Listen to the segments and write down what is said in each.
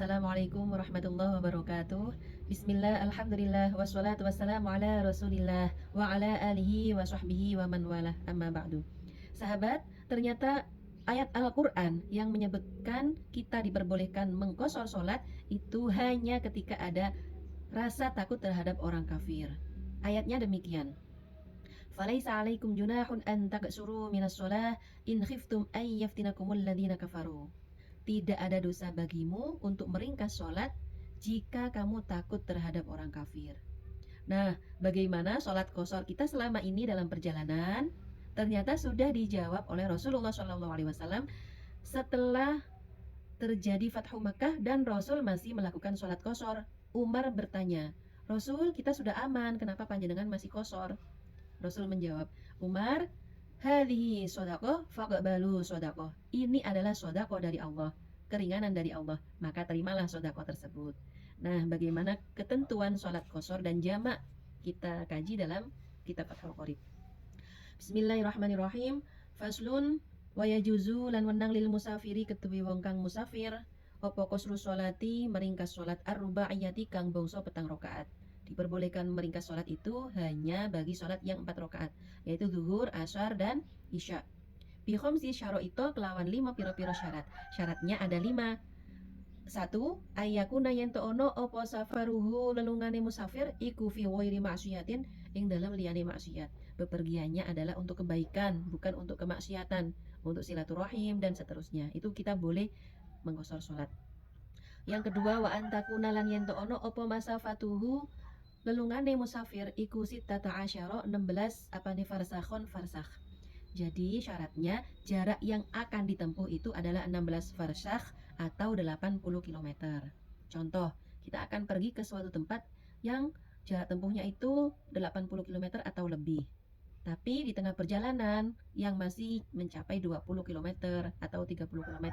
Assalamualaikum warahmatullahi wabarakatuh. Bismillah, alhamdulillah, wassalatu wassalamu ala rasulillah wa ala alihi wa sahbihi wa man walah, amma ba'du. Sahabat, ternyata ayat Al-Quran yang menyebutkan kita diperbolehkan mengqashar sholat itu hanya ketika ada rasa takut terhadap orang kafir. Ayatnya demikian. Falaisa alaikum junahun an taqsuru minas sholah in khiftum ay yaftinakumul ladhina kafaru. Tidak ada dosa bagimu untuk meringkas sholat jika kamu takut terhadap orang kafir. Nah, bagaimana sholat qashar kita selama ini dalam perjalanan? Ternyata sudah dijawab oleh Rasulullah SAW setelah terjadi Fathu Makkah dan Rasul masih melakukan sholat qashar. Umar bertanya, Rasul, kita sudah aman, kenapa panjenengan masih qashar? Rasul menjawab, Umar, hadhihi sodaqoh faqbalu sodaqoh. Ini adalah sodaqoh dari Allah, keringanan dari Allah, maka terimalah sodaqoh tersebut. Nah, bagaimana ketentuan sholat qashar dan jamak kita kaji dalam kitab Fathul Qorib. Bismillahirrahmanirrahim. Faslun wa yajuzu lan wenang lil musafiri ketuwi wong kang musafir apa qasru sholati meringkas sholat ar-rubaiyati kang bangsa petang rakaat. Diperbolehkan meringkas sholat itu hanya bagi sholat yang 4 rakaat, yaitu zuhur, asyar, dan isya. Bihomsi syaraito kelawan 5 piro-piro syarat. Syaratnya ada 5. 1. Ayakuna yento ono opo safaruhu lelungane musafir iku fi wairi maksiatin ing dalam liyane maksiat. Bepergiannya adalah untuk kebaikan, bukan untuk kemaksiatan, untuk silaturahim dan seterusnya. Itu kita boleh mengqashar sholat. Yang kedua, wa antakuna lan yento ono opo masafatuhu lelungane musafir iku sitata asyara 16 apane farsakhon farsakh. Jadi syaratnya jarak yang akan ditempuh itu adalah 16 farsakh atau 80 km. Contoh, kita akan pergi ke suatu tempat yang jarak tempuhnya itu 80 km atau lebih. Tapi di tengah perjalanan yang masih mencapai 20 km atau 30 km,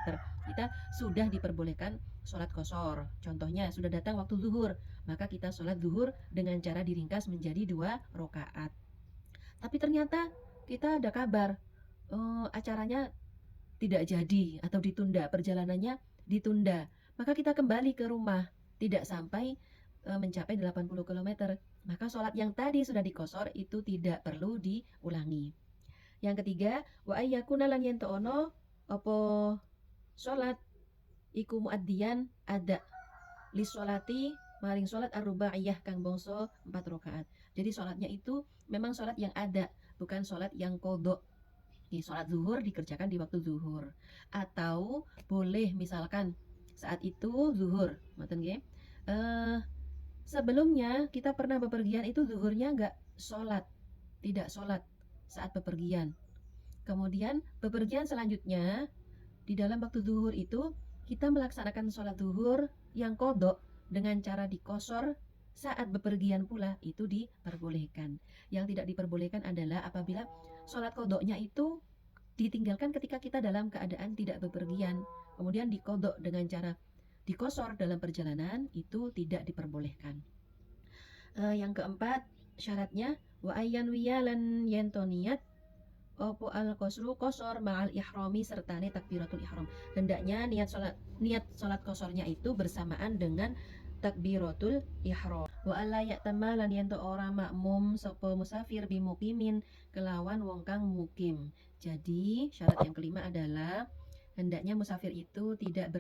kita sudah diperbolehkan sholat qashar. Contohnya, sudah datang waktu zuhur, maka kita sholat zuhur dengan cara diringkas menjadi 2 rakaat. Tapi ternyata kita ada kabar, acaranya tidak jadi atau ditunda, perjalanannya ditunda. Maka kita kembali ke rumah, tidak sampai mencapai 80 km. Maka sholat yang tadi sudah dikosor itu tidak perlu diulangi. Yang ketiga, wa ayyakuna lan yento ono opo sholat iku muaddiyan ada li sholati maring sholat ar-rubaiyah kang bangsa 4 rakaat. Jadi sholatnya itu memang sholat yang ada, bukan sholat yang qadha. Sholat zuhur dikerjakan di waktu zuhur, atau boleh misalkan saat itu zuhur, ngoten nggih. Sebelumnya kita pernah bepergian itu zuhurnya nggak sholat, tidak sholat saat bepergian. Kemudian bepergian selanjutnya di dalam waktu zuhur itu kita melaksanakan sholat zuhur yang qadha dengan cara dikosor saat bepergian pula, itu diperbolehkan. Yang tidak diperbolehkan adalah apabila sholat qadha-nya itu ditinggalkan ketika kita dalam keadaan tidak bepergian, kemudian diqadha dengan cara dikosor dalam perjalanan, itu tidak diperbolehkan. Yang keempat, syaratnya wa ayyan wiyalan yentoniat opo al qasru qashar ma'al ihrami sertane takbiratul ihram. Hendaknya niat salat qasornya itu bersamaan dengan takbiratul ihram. Wa alla ya'tamma lan yen ora makmum sapa musafir bimuqimin kelawan wong kang mukim. Jadi syarat yang kelima adalah hendaknya musafir itu tidak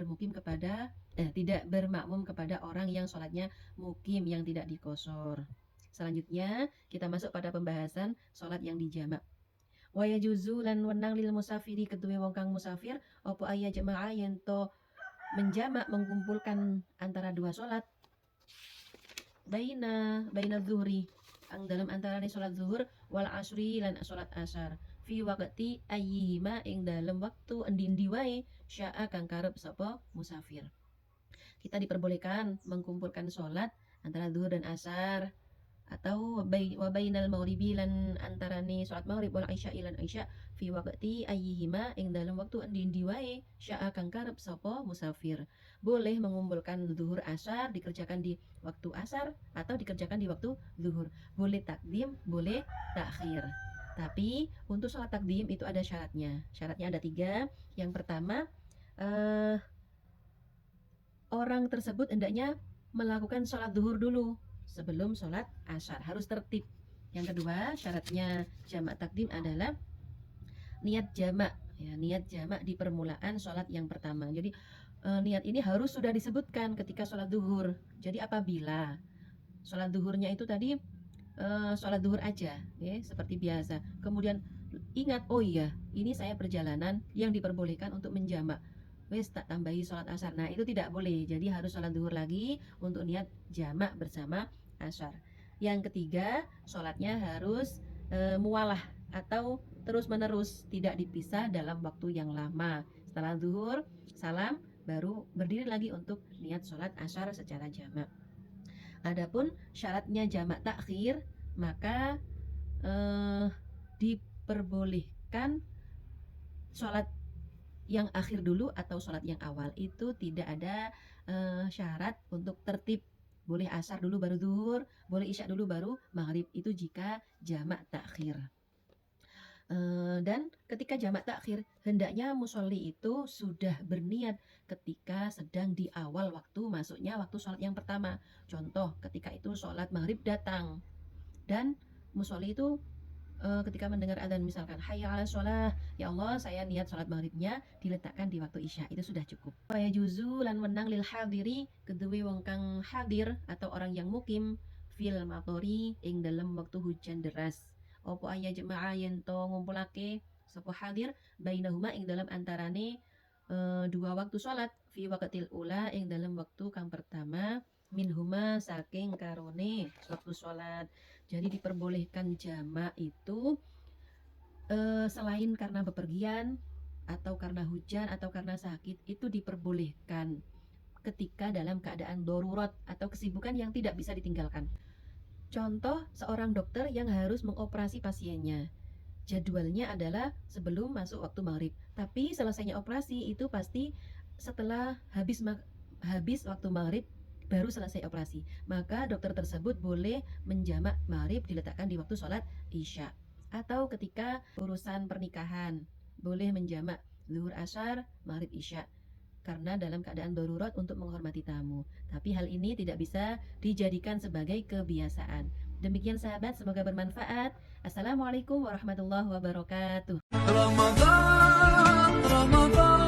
bermakmum kepada orang yang sholatnya mukim, yang tidak dikosor. Selanjutnya kita masuk pada pembahasan sholat yang dijamak. Wa yajuzu lan wenang lil musafiri kedue wong kang musafir opo aya jamaah yen to menjamak mengumpulkan antara dua sholat baina zuhri ang dalam antara sholat zuhur wal asri lan sholat asar fi waqti ayyihima ing dalam waktu endi-endi wae syaa kang karep sapa musafir. Kita diperbolehkan mengumpulkan sholat antara zuhur dan asar, atau wa bainal maghribi lan antarane sholat maghrib wal isya lan isya fi waqti ayyihima ing dalam waktu endi-endi wae syaa kang karep sapa musafir. Boleh mengumpulkan zuhur asar dikerjakan di waktu asar atau dikerjakan di waktu zuhur. Boleh takdim, boleh takhir. Tapi untuk sholat takdim itu ada syaratnya. 3. Yang pertama, sholat takdim itu adalah sholat yang dikerjakan di waktu asar. Sholat takdim itu adalah sholat yang dikerjakan di waktu asar. Sholat takdim itu adalah sholat yang dikerjakan di waktu zuhur. Boleh takdim, boleh takhir. Tapi untuk sholat takdim itu ada syaratnya. Syaratnya ada 3. Yang pertama, sholat takdim itu adalah sholat yang dikerjakan di waktu asar. orang tersebut hendaknya melakukan sholat duhur dulu sebelum sholat asar, harus tertib. Yang kedua, syaratnya jamak takdim adalah niat jamak, ya, niat jamak di permulaan sholat yang pertama. Jadi niat ini harus sudah disebutkan ketika sholat duhur. Jadi apabila sholat duhurnya itu tadi sholat duhur aja, ya, seperti biasa, kemudian ingat, oh iya, ini saya perjalanan, yang diperbolehkan untuk menjamak, wes tak tambahi sholat asar. Nah, itu tidak boleh, jadi harus sholat duhur lagi untuk niat jamak bersama asar. Yang ketiga, sholatnya harus mualah atau terus menerus, tidak dipisah dalam waktu yang lama. Setelah duhur, salam, baru berdiri lagi untuk niat sholat asar secara jamak. Adapun syaratnya jamak takhir, maka diperbolehkan sholat yang akhir dulu atau sholat yang awal. Itu tidak ada syarat untuk tertib. Boleh asar dulu baru zuhur, boleh isya dulu baru maghrib. Itu jika jamak takhir. Dan ketika jamak takhir, hendaknya musolli itu sudah berniat ketika sedang di awal waktu masuknya waktu sholat yang pertama. Contoh, ketika itu sholat maghrib datang, dan musolli itu ketika mendengar adzan, misalkan hayya 'alas shalah, ya Allah saya niat sholat maghribnya diletakkan di waktu isya, itu sudah cukup. Waya juzu lan wenang lil hadiri kedue wong kang hadir atau orang yang mukim fil matori ing dalam waktu hujan deras. Opo aya jemaah yen to ngumpulake sapa hadir bainahuma ing dalam antarane dua waktu sholat, fi waqtil ula ing dalam waktu kang pertama, minhuma saking karone waktu sholat. Jadi diperbolehkan jamak itu selain karena bepergian atau karena hujan atau karena sakit, itu diperbolehkan ketika dalam keadaan darurat atau kesibukan yang tidak bisa ditinggalkan. Contoh, seorang dokter yang harus mengoperasi pasiennya. Jadwalnya adalah sebelum masuk waktu maghrib, tapi selesainya operasi itu pasti setelah habis waktu maghrib baru selesai operasi. Maka dokter tersebut boleh menjamak maghrib diletakkan di waktu sholat isya. Atau ketika urusan pernikahan, boleh menjamak zuhur asar, maghrib isya, karena dalam keadaan darurat untuk menghormati tamu. Tapi hal ini tidak bisa dijadikan sebagai kebiasaan. Demikian sahabat, semoga bermanfaat. Assalamualaikum warahmatullahi wabarakatuh. Ramadan, Ramadan.